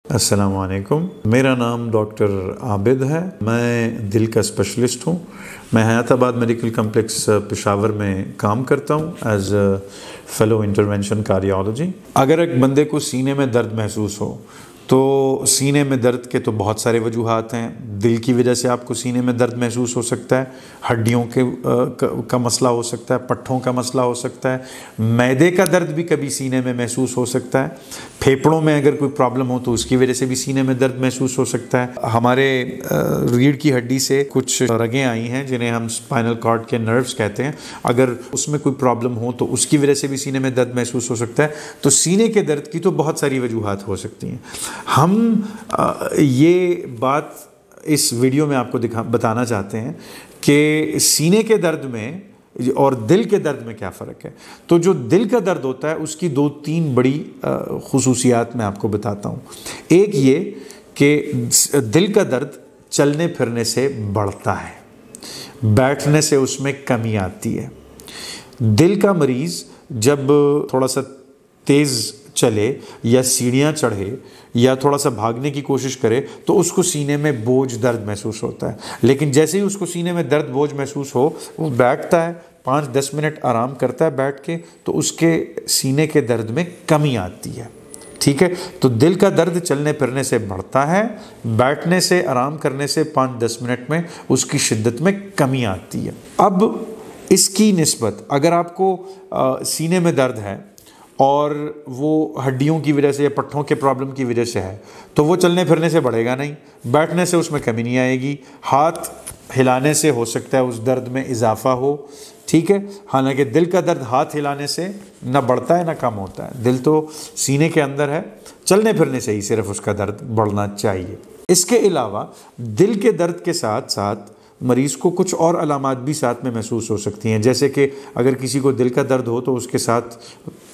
अस्सलाम वालेकुम। मेरा नाम डॉक्टर आबिद है। मैं दिल का स्पेशलिस्ट हूँ। मैं हयाताबाद मेडिकल कम्प्लेक्स पेशावर में काम करता हूँ as a fellow intervention cardiology. अगर एक बंदे को सीने में दर्द महसूस हो तो सीने में दर्द के तो बहुत सारे वजूहात हैं। दिल की वजह से आपको सीने में दर्द महसूस हो सकता है, हड्डियों का मसला हो सकता है, पट्ठों का मसला हो सकता है, मैदे का दर्द भी कभी सीने में महसूस हो सकता है, फेफड़ों में अगर कोई प्रॉब्लम हो तो उसकी वजह से भी सीने में दर्द महसूस हो सकता है। हमारे रीढ़ की हड्डी से कुछ रगें आई हैं जिन्हें हम स्पाइनल कॉर्ड के नर्व्स कहते हैं, अगर उसमें कोई प्रॉब्लम हो तो उसकी वजह से भी सीने में दर्द महसूस हो सकता है। तो सीने के दर्द की तो बहुत सारी वजूहात हो सकती हैं। हम ये बात इस वीडियो में आपको बताना चाहते हैं कि सीने के दर्द में और दिल के दर्द में क्या फ़र्क है। तो जो दिल का दर्द होता है उसकी दो तीन बड़ी खुसूसियात मैं आपको बताता हूँ। एक ये कि दिल का दर्द चलने फिरने से बढ़ता है, बैठने से उसमें कमी आती है। दिल का मरीज़ जब थोड़ा सा तेज़ चले या सीढ़ियाँ चढ़े या थोड़ा सा भागने की कोशिश करे तो उसको सीने में बोझ दर्द महसूस होता है। लेकिन जैसे ही उसको सीने में दर्द बोझ महसूस हो, वो बैठता है, 5-10 मिनट आराम करता है बैठ के, तो उसके सीने के दर्द में कमी आती है। ठीक है, तो दिल का दर्द चलने फिरने से बढ़ता है, बैठने से, आराम करने से 5-10 मिनट में उसकी शिद्दत में कमी आती है। अब इसकी निस्बत अगर आपको सीने में दर्द है और वो हड्डियों की वजह से या पट्ठों के प्रॉब्लम की वजह से है तो वो चलने फिरने से बढ़ेगा नहीं, बैठने से उसमें कमी नहीं आएगी, हाथ हिलाने से हो सकता है उस दर्द में इजाफा हो। ठीक है, हालांकि दिल का दर्द हाथ हिलाने से ना बढ़ता है ना कम होता है। दिल तो सीने के अंदर है, चलने फिरने से ही सिर्फ उसका दर्द बढ़ना चाहिए। इसके अलावा दिल के दर्द के साथ साथ मरीज़ को कुछ और अलामात भी साथ में महसूस हो सकती हैं। जैसे कि अगर किसी को दिल का दर्द हो तो उसके साथ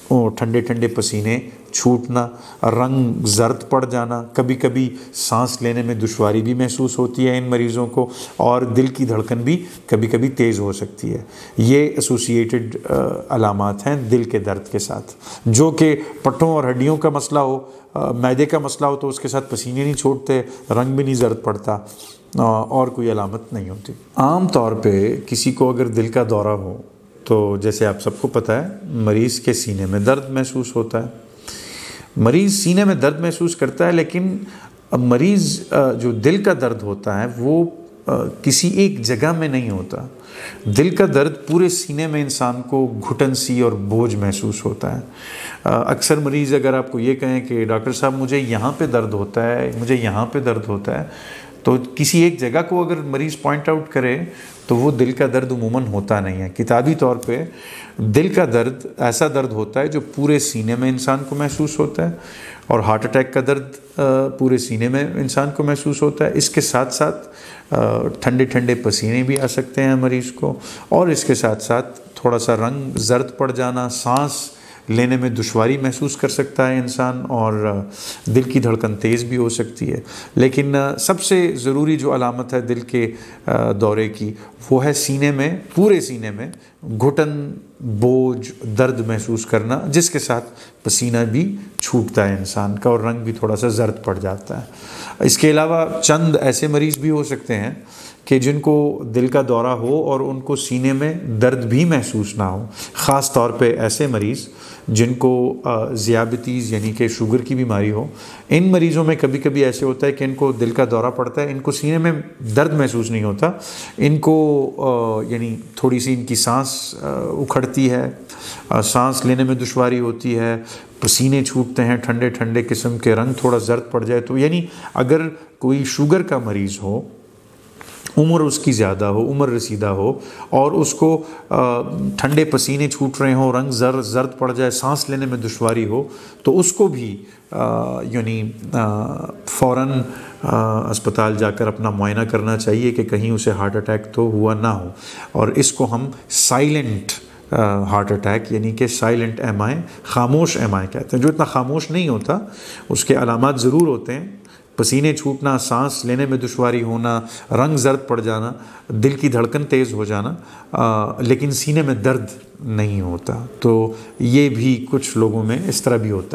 ठंडे ठंडे पसीने छूटना, रंग जर्द पड़ जाना, कभी कभी सांस लेने में दुश्वारी भी महसूस होती है इन मरीज़ों को, और दिल की धड़कन भी कभी कभी तेज़ हो सकती है। ये एसोसिएटेड अलामात हैं दिल के दर्द के साथ। जो कि पट्ठों और हड्डियों का मसला हो, मैदे का मसला हो तो उसके साथ पसीने नहीं छोड़ते, रंग भी नहीं जर्द पड़ता और कोई अलामत नहीं होती। आम तौर पे किसी को अगर दिल का दौरा हो तो जैसे आप सबको पता है मरीज़ के सीने में दर्द महसूस होता है। मरीज़ सीने में दर्द महसूस करता है, लेकिन मरीज़ जो दिल का दर्द होता है वो किसी एक जगह में नहीं होता। दिल का दर्द पूरे सीने में इंसान को घुटन सी और बोझ महसूस होता है। अक्सर मरीज़ अगर आपको ये कहें कि डॉक्टर साहब मुझे यहाँ पे दर्द होता है, मुझे यहाँ पे दर्द होता है, तो किसी एक जगह को अगर मरीज़ पॉइंट आउट करे तो वो दिल का दर्द उमूमन होता नहीं है। किताबी तौर पे दिल का दर्द ऐसा दर्द होता है जो पूरे सीने में इंसान को महसूस होता है, और हार्ट अटैक का दर्द पूरे सीने में इंसान को महसूस होता है। इसके साथ साथ ठंडे ठंडे पसीने भी आ सकते हैं मरीज़ को, और इसके साथ साथ थोड़ा सा रंग जर्द पड़ जाना, सांस लेने में दुश्वारी महसूस कर सकता है इंसान, और दिल की धड़कन तेज़ भी हो सकती है। लेकिन सबसे ज़रूरी जो अलामत है दिल के दौरे की वो है सीने में, पूरे सीने में घुटन, बोझ, दर्द महसूस करना, जिसके साथ पसीना भी छूटता है इंसान का और रंग भी थोड़ा सा जर्द पड़ जाता है। इसके अलावा चंद ऐसे मरीज़ भी हो सकते हैं कि जिनको दिल का दौरा हो और उनको सीने में दर्द भी महसूस ना हो। ख़ास तौर पे ऐसे मरीज़ जिनको ज़ियाबितीज़ यानी कि शुगर की बीमारी हो, इन मरीज़ों में कभी कभी ऐसे होता है कि इनको दिल का दौरा पड़ता है, इनको सीने में दर्द महसूस नहीं होता, इनको यानी थोड़ी सी इनकी सांस उखड़ती है, सांस लेने में दुश्वारी होती है, पसीने छूटते हैं ठंडे ठंडे किस्म के, रंग थोड़ा जर्द पड़ जाए। तो यानी अगर कोई शुगर का मरीज़ हो, उम्र उसकी ज़्यादा हो, उम्र रसीदा हो, और उसको ठंडे पसीने छूट रहे हों, रंग जर्द पड़ जाए, सांस लेने में दुश्वारी हो, तो उसको भी यानी फ़ौरन अस्पताल जाकर अपना मुआयना करना चाहिए कि कहीं उसे हार्ट अटैक तो हुआ ना हो। और इसको हम साइलेंट हार्ट अटैक यानी कि साइलेंट एमआई, खामोश एमआई कहते हैं। जो इतना खामोश नहीं होता, उसके अलामात ज़रूर होते हैं, पसीने छूटना, सांस लेने में दुश्वारी होना, रंग जर्द पड़ जाना, दिल की धड़कन तेज़ हो जाना, लेकिन सीने में दर्द नहीं होता। तो ये भी कुछ लोगों में इस तरह भी होता है।